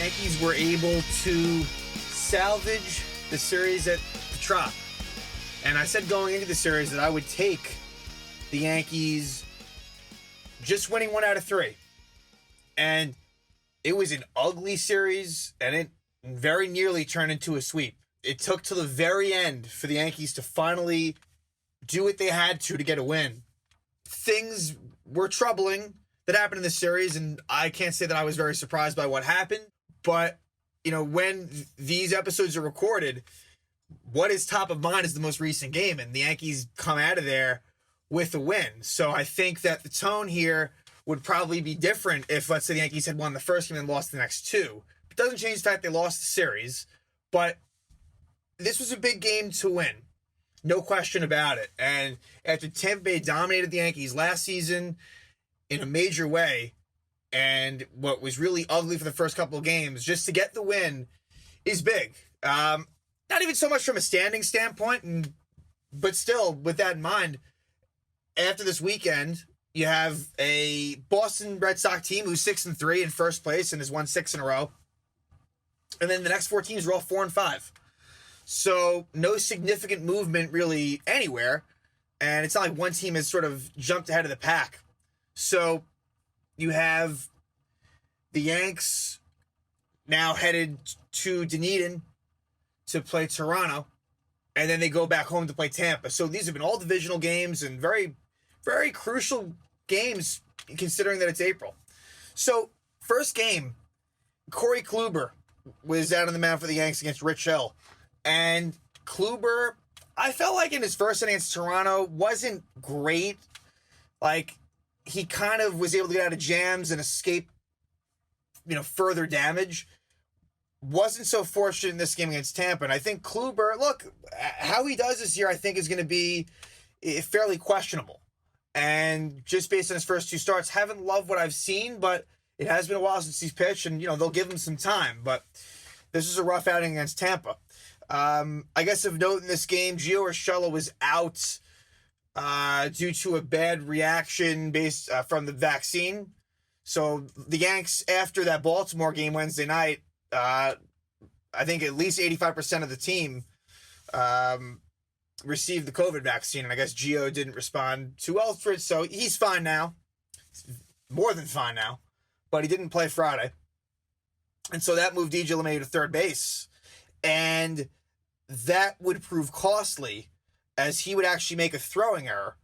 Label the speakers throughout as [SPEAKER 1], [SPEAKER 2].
[SPEAKER 1] Yankees were able to salvage the series at the Trop. And I said going into the series that I would take the Yankees just winning 1 out of 3. And it was an ugly series, and it very nearly turned into a sweep. It took till the very end for the Yankees to finally do what they had to get a win. Things were troubling that happened in this series, and I can't say that I was very surprised by what happened. But, you know, when these episodes are recorded, what is top of mind is the most recent game, and the Yankees come out of there with a win. So I think that the tone here would probably be different if, let's say, the Yankees had won the first game and lost the next two. It doesn't change the fact they lost the series, but this was a big game to win. No question about it. And after Tampa Bay dominated the Yankees last season in a major way, and what was really ugly for the first couple of games, just to get the win is big. Not even so much from a standing standpoint, but still, with that in mind, after this weekend, you have a Boston Red Sox team who's 6-3 in first place and has won 6 in a row. And then the next 4 teams are all 4-5. So no significant movement really anywhere. And it's not like one team has sort of jumped ahead of the pack. So you have the Yanks now headed to Dunedin to play Toronto. And then they go back home to play Tampa. So these have been all divisional games and very, very crucial games considering that it's April. So first game, Corey Kluber was out on the mound for the Yanks against Rich Hill. And Kluber, I felt like in his first inning against Toronto, wasn't great. Like, he kind of was able to get out of jams and escape, further damage. Wasn't so fortunate in this game against Tampa. And I think Kluber, look, how he does this year, I think is going to be fairly questionable. And just based on his first 2 starts, haven't loved what I've seen, but it has been a while since he's pitched, and, they'll give him some time. But this is a rough outing against Tampa. I guess of note in this game, Gio Urshela was out due to a bad reaction based from the vaccine. So the Yanks, after that Baltimore game Wednesday night, I think at least 85% of the team received the COVID vaccine, and I guess Gio didn't respond too well for it, so he's fine now. More than fine now. But he didn't play Friday. And so that moved DJ LeMahieu to third base. And that would prove costly, as he would actually make a throwing error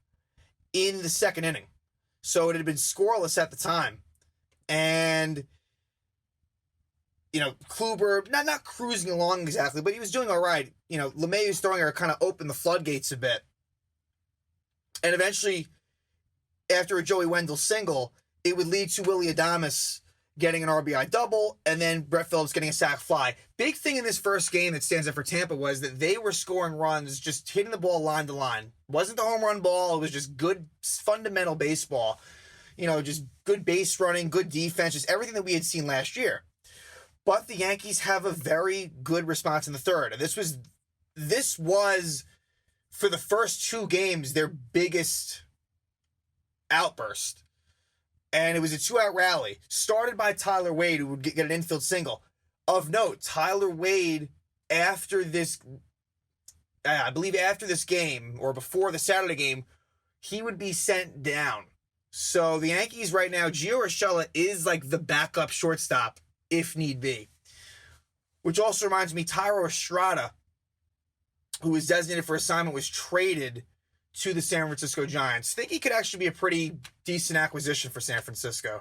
[SPEAKER 1] in the second inning. So it had been scoreless at the time. And, Kluber, not cruising along exactly, but he was doing all right. LeMahieu's throwing error kind of opened the floodgates a bit. And eventually, after a Joey Wendell single, it would lead to Willy Adames getting an RBI double, and then Brett Phillips getting a sac fly. Big thing in this first game that stands out for Tampa was that they were scoring runs, just hitting the ball line to line. Wasn't the home run ball, it was just good fundamental baseball. Just good base running, good defense, just everything that we had seen last year. But the Yankees have a very good response in the third. And this was for the first 2 games, their biggest outburst. And it was a 2-out rally, started by Tyler Wade, who would get an infield single. Of note, Tyler Wade, after this, I believe after this game, or before the Saturday game, he would be sent down. So the Yankees right now, Gio Urshela is like the backup shortstop, if need be. Which also reminds me, Thairo Estrada, who was designated for assignment, was traded to the San Francisco Giants. I think he could actually be a pretty decent acquisition for San Francisco.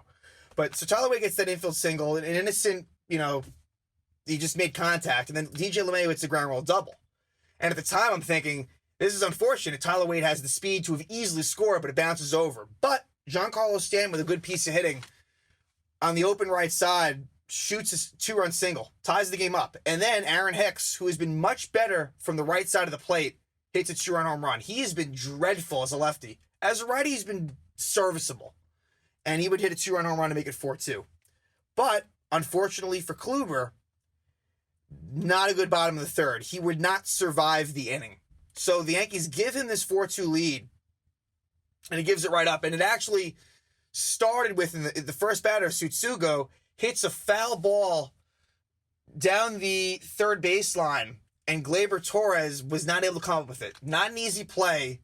[SPEAKER 1] But so Tyler Wade gets that infield single, an innocent, he just made contact, and then DJ LeMahieu hits a ground roll double. And at the time, I'm thinking, this is unfortunate. Tyler Wade has the speed to have easily scored, but it bounces over. But Giancarlo Stanton, with a good piece of hitting on the open right side, shoots a 2-run single, ties the game up. And then Aaron Hicks, who has been much better from the right side of the plate, hits a 2-run home run. He has been dreadful as a lefty. As a righty, he's been serviceable. And he would hit a 2-run home run to make it 4-2. But, unfortunately for Kluber, not a good bottom of the third. He would not survive the inning. So the Yankees give him this 4-2 lead, and he gives it right up. And it actually started with, the first batter, Tsutsugo, hits a foul ball down the third baseline, and Gleyber Torres was not able to come up with it. Not an easy play,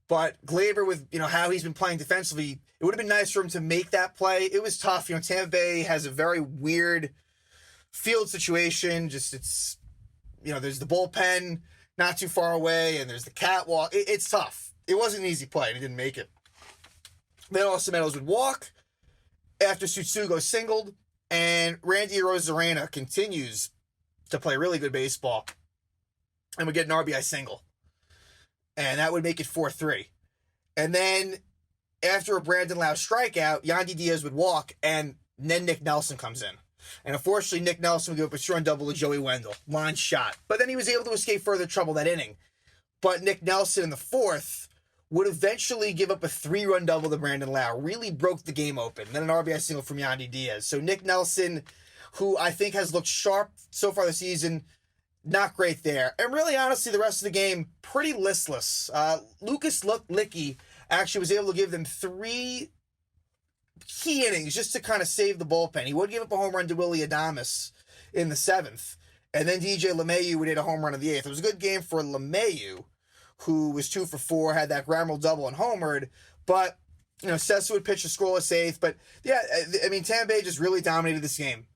[SPEAKER 1] but Gleyber, with how he's been playing defensively, it would have been nice for him to make that play. It was tough. Tampa Bay has a very weird field situation. Just there's the bullpen not too far away, and there's the catwalk. It's tough. It wasn't an easy play, and he didn't make it. Then Austin Meadows would walk after Tsutsugo singled, and Randy Arozarena continues to play really good baseball and would get an RBI single. And that would make it 4-3. And then after a Brandon Lau strikeout, Yandy Diaz would walk, and then Nick Nelson comes in. And unfortunately, Nick Nelson would give up a two-run double to Joey Wendell. Line shot. But then he was able to escape further trouble that inning. But Nick Nelson in the fourth would eventually give up a 3-run double to Brandon Lau. Really broke the game open. Then an RBI single from Yandy Diaz. So Nick Nelson, who I think has looked sharp so far this season, not great there. And really, honestly, the rest of the game, pretty listless. Lucas Licky actually was able to give them 3 key innings just to kind of save the bullpen. He would give up a home run to Willie Adames in the 7th. And then DJ LeMahieu would hit a home run in the 8th. It was a good game for LeMahieu, who was 2 for 4, had that ground rule double and homered. But, Cessa would pitch a scoreless 8th. But, yeah, Tampa Bay just really dominated this game.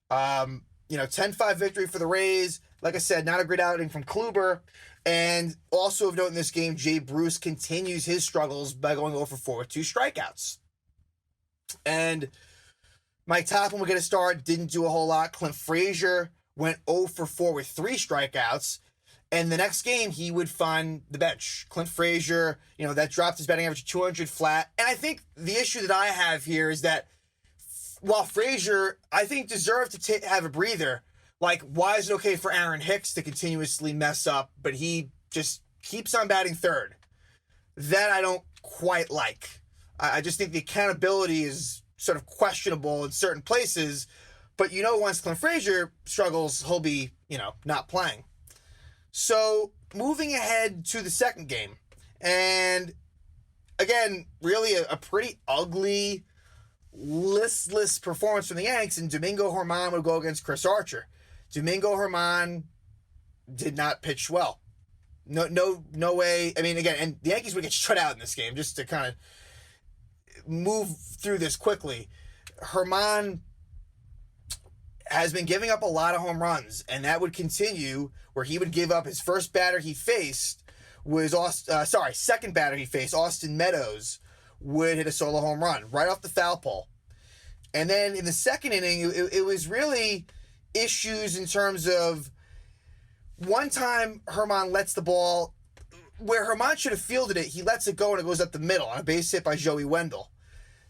[SPEAKER 1] 10-5 victory for the Rays. Like I said, not a great outing from Kluber. And also of note in this game, Jay Bruce continues his struggles by going 0 for 4 with 2 strikeouts. And Mike Topham would get a start, didn't do a whole lot. Clint Frazier went 0 for 4 with 3 strikeouts. And the next game, he would find the bench. Clint Frazier, that dropped his batting average to 200 flat. And I think the issue that I have here is that while Frazier, I think, deserved to have a breather, why is it okay for Aaron Hicks to continuously mess up, but he just keeps on batting third? That I don't quite like. I just think the accountability is sort of questionable in certain places, but once Clint Frazier struggles, he'll be, not playing. So, moving ahead to the second game, and again, really a pretty ugly, listless performance from the Yanks, and Domingo Germán would go against Chris Archer. Domingo Germán did not pitch well. No way. Again, and the Yankees would get shut out in this game, just to kind of move through this quickly. Germán has been giving up a lot of home runs, and that would continue, where he would give up his first batter he faced was second batter he faced, Austin Meadows, would hit a solo home run right off the foul pole. And then in the second inning, it was really issues in terms of one time Germán lets the ball, where Germán should have fielded it, he lets it go and it goes up the middle on a base hit by Joey Wendell.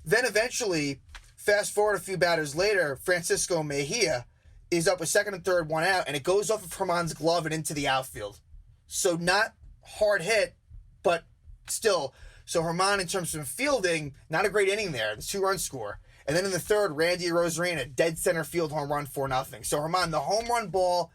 [SPEAKER 1] Then eventually, fast forward a few batters later, Francisco Mejia is up with second and third, 1 out, and it goes off of Germán's glove and into the outfield. So not hard hit, but still. So Germán, in terms of fielding, not a great inning there, the 2-run score. And then in the third, Randy Arozarena, dead center field home run, 4-0. So Germán, the home run ball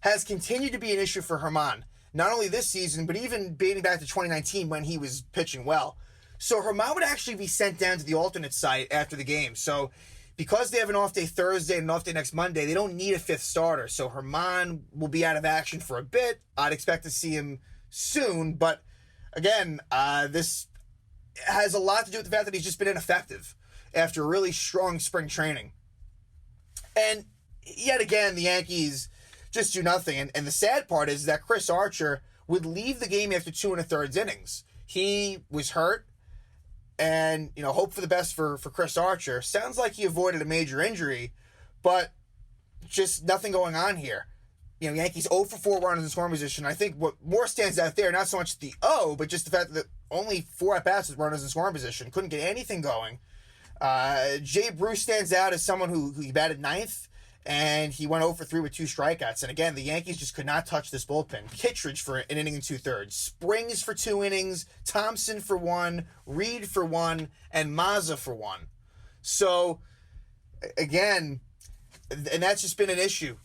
[SPEAKER 1] has continued to be an issue for Germán. Not only this season, but even dating back to 2019 when he was pitching well. So Germán would actually be sent down to the alternate site after the game. So because they have an off day Thursday and an off day next Monday, they don't need a 5th starter. So Germán will be out of action for a bit. I'd expect to see him soon. But again, this has a lot to do with the fact that he's just been ineffective after a really strong spring training. And yet again, the Yankees just do nothing. And the sad part is that Chris Archer would leave the game after 2 1/3 innings. He was hurt, and, hope for the best for Chris Archer. Sounds like he avoided a major injury, but just nothing going on here. Yankees 0 for 4 runners in scoring position. I think what more stands out there, not so much the but just the fact that only 4 at-bats with runners in scoring position. Couldn't get anything going. Jay Bruce stands out as someone who he batted 9th, and he went 0 for 3 with 2 strikeouts. And again, the Yankees just could not touch this bullpen. Kittredge for an inning and 2/3. Springs for 2 innings. Thompson for 1. Reed for 1. And Mazza for 1. So, again, and that's just been an issue.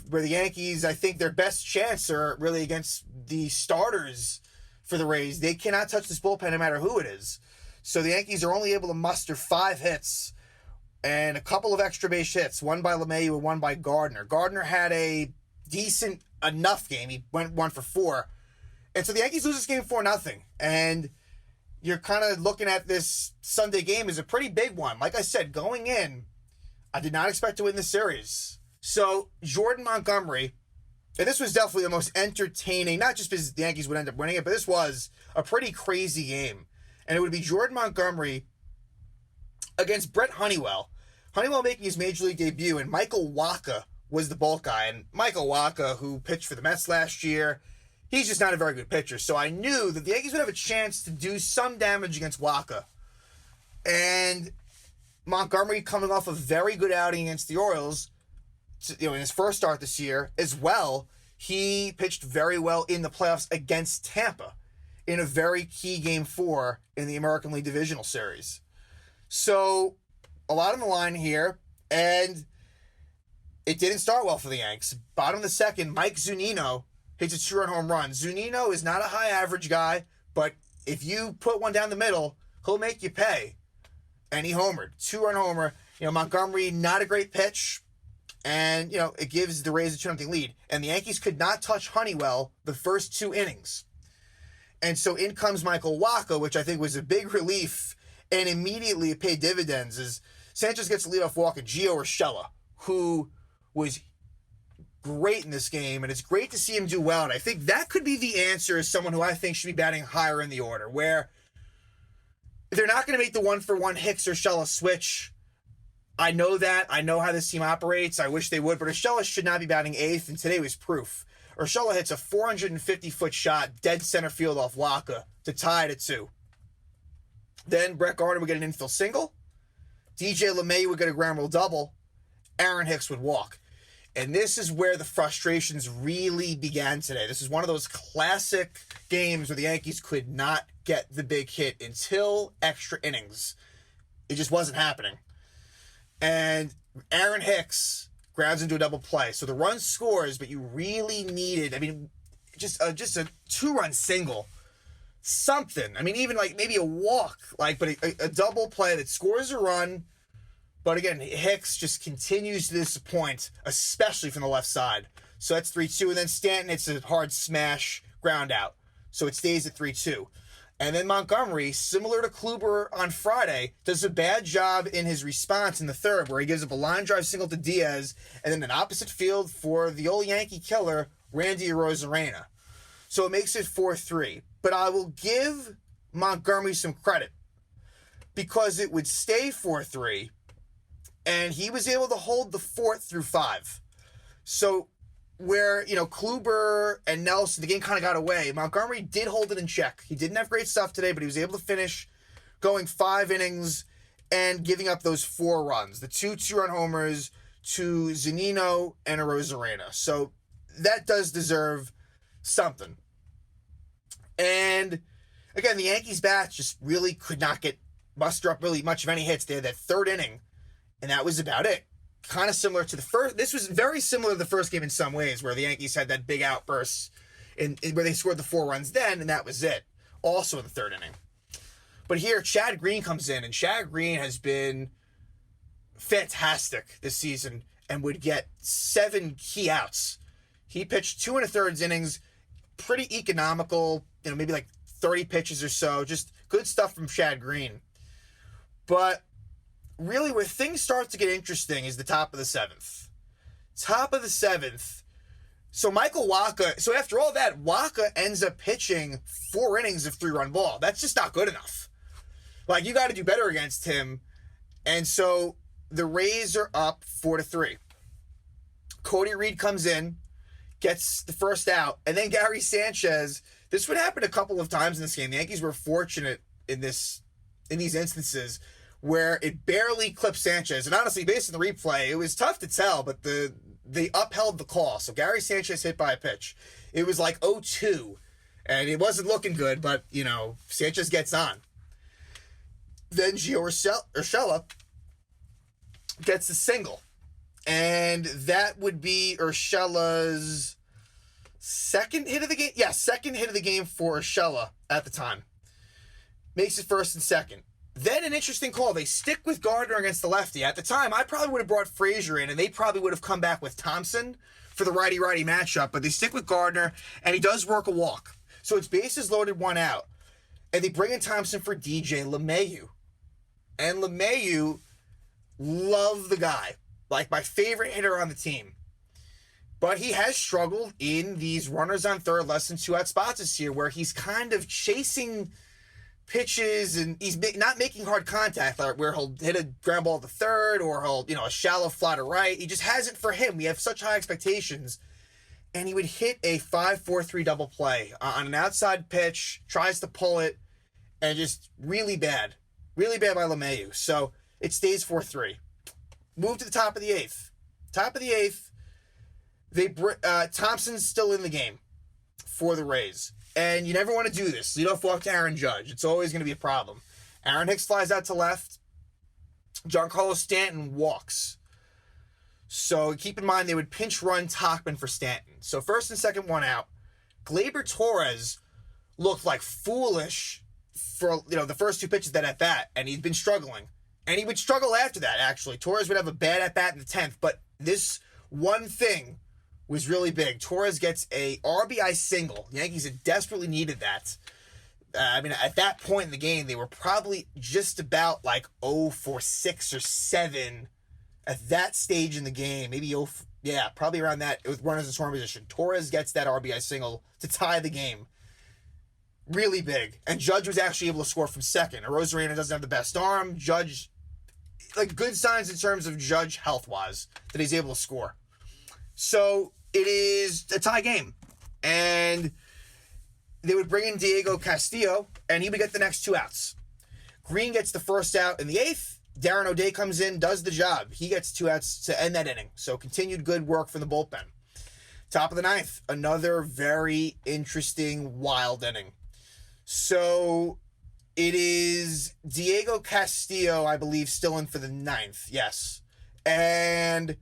[SPEAKER 1] Where the Yankees, I think their best chance are really against the starters for the Rays. They cannot touch this bullpen no matter who it is. So the Yankees are only able to muster 5 hits and a couple of extra base hits, one by LeMahieu and one by Gardner. Gardner had a decent enough game. He went 1 for 4. And so the Yankees lose this game 4-0. And you're kind of looking at this Sunday game as a pretty big one. Like I said, going in, I did not expect to win this series. So Jordan Montgomery, and this was definitely the most entertaining, not just because the Yankees would end up winning it, but this was a pretty crazy game. And it would be Jordan Montgomery against Brett Honeywell. Honeywell making his Major League debut, and Michael Wacha was the bulk guy. And Michael Wacha, who pitched for the Mets last year, he's just not a very good pitcher. So I knew that the Yankees would have a chance to do some damage against Wacha. And Montgomery, coming off a very good outing against the Orioles, in his first start this year as well, he pitched very well in the playoffs against Tampa in a very key Game 4 in the American League Divisional Series. So a lot on the line here, and it didn't start well for the Yanks. Bottom of the second, Mike Zunino hits a 2-run home run. Zunino is not a high average guy, but if you put one down the middle, he'll make you pay. And he homered. 2-run homer. Montgomery, not a great pitch. And, it gives the Rays a 2-0 lead. And the Yankees could not touch Honeywell the first 2 innings. And so in comes Michael Wacha, which I think was a big relief. And immediately it paid dividends as Sanchez gets the leadoff walk, and Gio Urshela, who was great in this game, and it's great to see him do well. And I think that could be the answer as someone who I think should be batting higher in the order, where they're not going to make the 1-for-1 Hicks or Urshela switch. I know that. I know how this team operates. I wish they would, but Urshela should not be batting 8th, and today was proof. Urshela hits a 450-foot shot, dead center field off Wacha to tie it at 2. Then Brett Gardner would get an infield single. DJ LeMahieu would get a ground rule double. Aaron Hicks would walk. And this is where the frustrations really began today. This is one of those classic games where the Yankees could not get the big hit until extra innings. It just wasn't happening. And Aaron Hicks grounds into a double play. So the run scores, but you really needed, just a 2-run single. Something. Even maybe a walk, but a double play that scores a run. But again, Hicks just continues to disappoint, especially from the left side. So that's 3-2. And then Stanton hits a hard smash ground out. So it stays at 3-2. And then Montgomery, similar to Kluber on Friday, does a bad job in his response in the third, where he gives up a line drive single to Diaz, and then an opposite field for the old Yankee killer, Randy Arozarena. So it makes it 4-3. But I will give Montgomery some credit, because it would stay 4-3, and he was able to hold the 4th through 5. So where, Kluber and Nelson, the game kind of got away, Montgomery did hold it in check. He didn't have great stuff today, but he was able to finish going 5 innings and giving up those 4 runs. The 2 2-run homers to Zunino and Arozarena. So that does deserve something. And again, the Yankees bats just really could not muster up really much of any hits. They had that 3rd inning, and that was about it. Kind of similar to the first. This was very similar to the first game in some ways, where the Yankees had that big outburst where they scored the 4 runs then, and that was it. Also in the 3rd inning. But here, Chad Green comes in, and Chad Green has been fantastic this season and would get 7 key outs. He pitched 2 1/3 innings, pretty economical, maybe 30 pitches or so. Just good stuff from Chad Green. But really, where things start to get interesting is the top of the 7th. Top of the 7th. So Michael Wacha, so after all that, Wacha ends up pitching 4 innings of 3-run ball. That's just not good enough. You got to do better against him. And so the Rays are up 4-3. Cody Reed comes in, gets the first out, and then Gary Sanchez. This would happen a couple of times in this game. The Yankees were fortunate in these instances where it barely clipped Sanchez. And honestly, based on the replay, it was tough to tell, but they upheld the call. So Gary Sanchez hit by a pitch. It was 0-2, and it wasn't looking good, but, Sanchez gets on. Then Gio Urshela gets the single. And that would be Urshela's second hit of the game. Yeah, second hit of the game for Urshela at the time. Makes it 1st and 2nd. Then an interesting call. They stick with Gardner against the lefty. At the time, I probably would have brought Frazier in, and they probably would have come back with Thompson for the righty-righty matchup. But they stick with Gardner, and he does work a walk. So it's bases loaded, 1 out. And they bring in Thompson for DJ LeMahieu. And LeMahieu, love the guy. Like my favorite hitter on the team. But he has struggled in these runners on third, less than 2 out spots this year, where he's kind of chasing pitches and he's not making hard contact, like where he'll hit a ground ball to third or he'll, a shallow fly to right. He just hasn't for him. We have such high expectations. And he would hit a 5-4-3 double play on an outside pitch, tries to pull it, and just really bad. Really bad by LeMahieu. So it stays 4-3. Move to the top of the 8th. Top of the 8th, Thompson's still in the game for the Rays. And you never want to do this. Lead off walk to Aaron Judge. It's always going to be a problem. Aaron Hicks flies out to left. Giancarlo Stanton walks. So keep in mind they would pinch run Tauchman for Stanton. So first and second, 1 out. Gleyber Torres looked like foolish for the first 2 pitches that at bat, and he'd been struggling. And he would struggle after that, actually. Torres would have a bad at bat in the 10th, but this one thing was really big. Torres gets a RBI single. The Yankees had desperately needed that. At that point in the game, they were probably just about like 0 for 6 or 7 at that stage in the game. Maybe probably around that with runners in scoring position. Torres gets that RBI single to tie the game. Really big. And Judge was actually able to score from second. Arozarena doesn't have the best arm. Judge, good signs in terms of Judge health-wise that he's able to score. So it is a tie game. And they would bring in Diego Castillo, and he would get the next 2 outs. Green gets the first out in the 8th. Darren O'Day comes in, does the job. He gets 2 outs to end that inning. So continued good work from the bullpen. Top of the 9th, another very interesting, wild inning. So it is Diego Castillo, I believe, still in for the 9th. Yes. And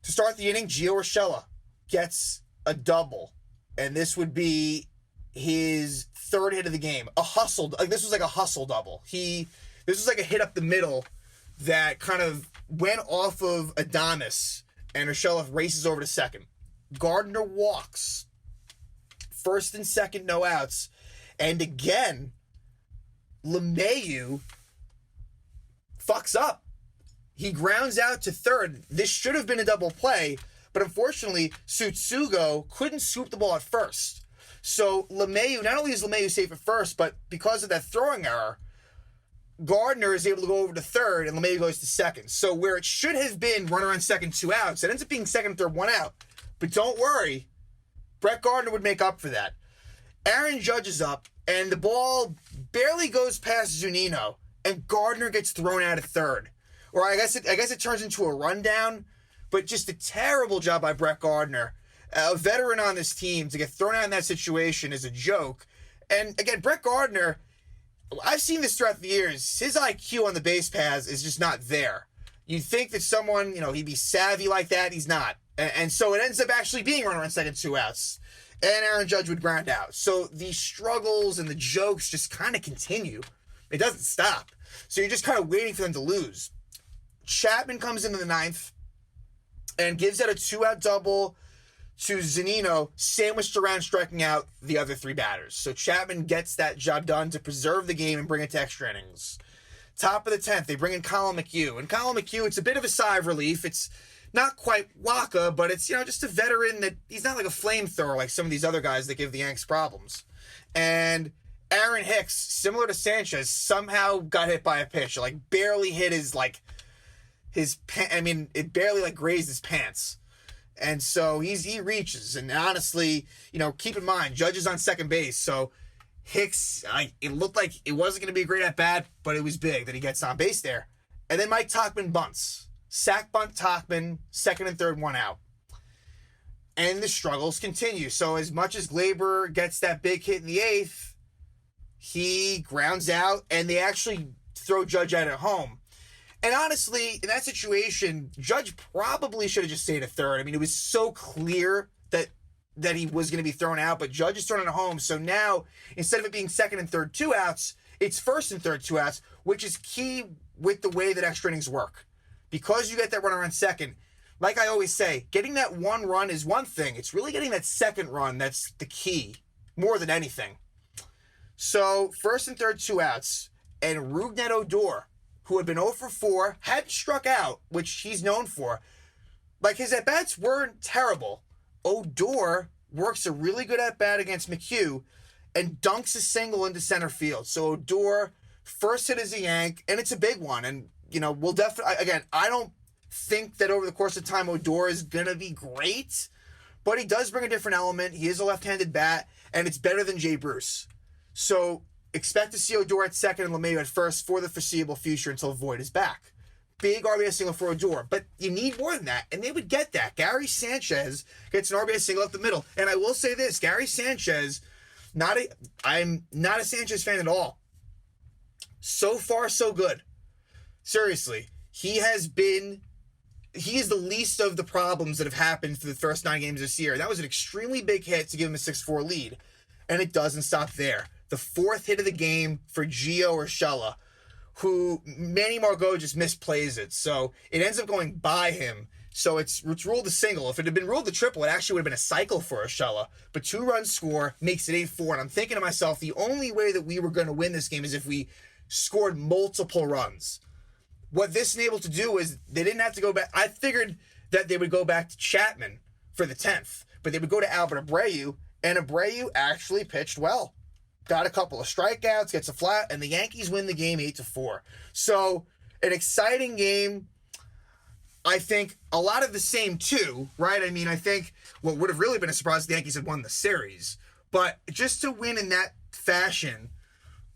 [SPEAKER 1] to start the inning, Gio Urshela gets a double. And this would be his 3rd hit of the game. This was like a hustle double. This was like a hit up the middle that kind of went off of Adames, and Urshela races over to second. Gardner walks. First and second, no outs. And again, LeMahieu fucks up. He grounds out to third. This should have been a double play, but unfortunately, Tsutsugo couldn't swoop the ball at first. So LeMahieu, not only is LeMahieu safe at first, but because of that throwing error, Gardner is able to go over to third, and LeMahieu goes to second. So where it should have been runner on second, 2 outs, it ends up being second, third, 1 out. But don't worry, Brett Gardner would make up for that. Aaron Judge is up, and the ball barely goes past Zunino, and Gardner gets thrown out at third. Or I guess it turns into a rundown, but just a terrible job by Brett Gardner. A veteran on this team to get thrown out in that situation is a joke. And again, Brett Gardner, I've seen this throughout the years. His IQ on the base paths is just not there. You'd think that someone, he'd be savvy like that. He's not. And so it ends up actually being runner on second, 2 outs. And Aaron Judge would ground out. So the struggles and the jokes just kind of continue. It doesn't stop. So you're just kind of waiting for them to lose. Chapman comes into the 9th and gives out a 2-out double to Zunino, sandwiched around striking out the other 3 batters. So Chapman gets that job done to preserve the game and bring it to extra innings. Top of the 10th, they bring in Colin McHugh. And Colin McHugh, it's a bit of a sigh of relief. It's not quite Waka, but it's, just a veteran that he's not like a flamethrower like some of these other guys that give the Yanks problems. And Aaron Hicks, similar to Sanchez, somehow got hit by a pitch. Like barely hit it barely grazed his pants. And so he reaches. And honestly, keep in mind, Judge is on second base. So Hicks, it looked like it wasn't going to be a great at-bat, but it was big that he gets on base there. And then Mike Tauchman bunts. Sack bunt Tauchman, second and third, 1 out. And the struggles continue. So as much as Gleyber gets that big hit in the 8th, he grounds out, and they actually throw Judge out at home. And honestly, in that situation, Judge probably should have just stayed at third. It was so clear that he was going to be thrown out, but Judge is thrown at home. So now, instead of it being second and third, 2 outs, It's first and third 2 outs, which is key with the way that extra innings work. Because you get that runner on second, like I always say, getting that one run is one thing. It's really getting that second run that's the key, more than anything. So, first and third 2 outs, and Rougned Odor, who had been 0 for 4, hadn't struck out, which he's known for. Like, his at-bats weren't terrible. Odor works a really good at-bat against McHugh and dunks a single into center field. So, Odor, first hit as a Yank, and it's a big one. And, we'll definitely, again, I don't think that over the course of time Odor is going to be great, but he does bring a different element. He is a left-handed bat, and it's better than Jay Bruce. So, expect to see Odor at second and LeMahieu at first for the foreseeable future until Voit is back. Big RBI single for Odor, but you need more than that, and they would get that. Gary Sanchez gets an RBI single up the middle, and I will say this, Gary Sanchez, I'm not a Sanchez fan at all. So far, so good. Seriously, he is the least of the problems that have happened for the first 9 games this year. That was an extremely big hit to give him a 6-4 lead, and it doesn't stop there. The 4th hit of the game for Gio Urshela, who Manny Margot just misplays it. So it ends up going by him. So it's ruled a single. If it had been ruled a triple, it actually would have been a cycle for Urshela. But 2-run score makes it 8-4. And I'm thinking to myself, the only way that we were going to win this game is if we scored multiple runs. What this enabled to do is they didn't have to go back. I figured that they would go back to Chapman for the 10th. But they would go to Albert Abreu. And Abreu actually pitched well. Got a couple of strikeouts, gets a flat, and the Yankees win the game 8-4. So, an exciting game. I think a lot of the same, too, right? I mean, I think what would have really been a surprise if the Yankees had won the series. But just to win in that fashion,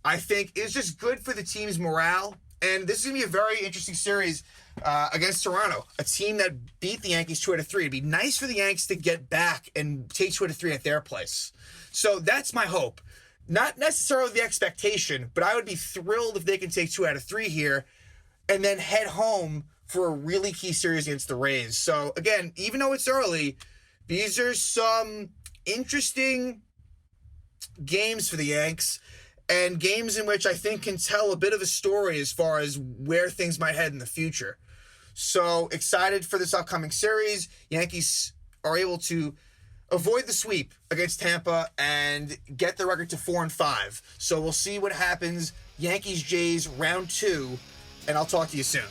[SPEAKER 1] I think is just good for the team's morale. And this is going to be a very interesting series against Toronto, a team that beat the Yankees 2 out of 3. It'd be nice for the Yankees to get back and take 2 out of 3 at their place. So, that's my hope. Not necessarily the expectation, but I would be thrilled if they can take 2 out of 3 here and then head home for a really key series against the Rays. So, again, even though it's early, these are some interesting games for the Yanks and games in which I think can tell a bit of a story as far as where things might head in the future. So, excited for this upcoming series. Yankees are able to avoid the sweep against Tampa and get the record to 4-5. So we'll see what happens. Yankees-Jays round 2, and I'll talk to you soon.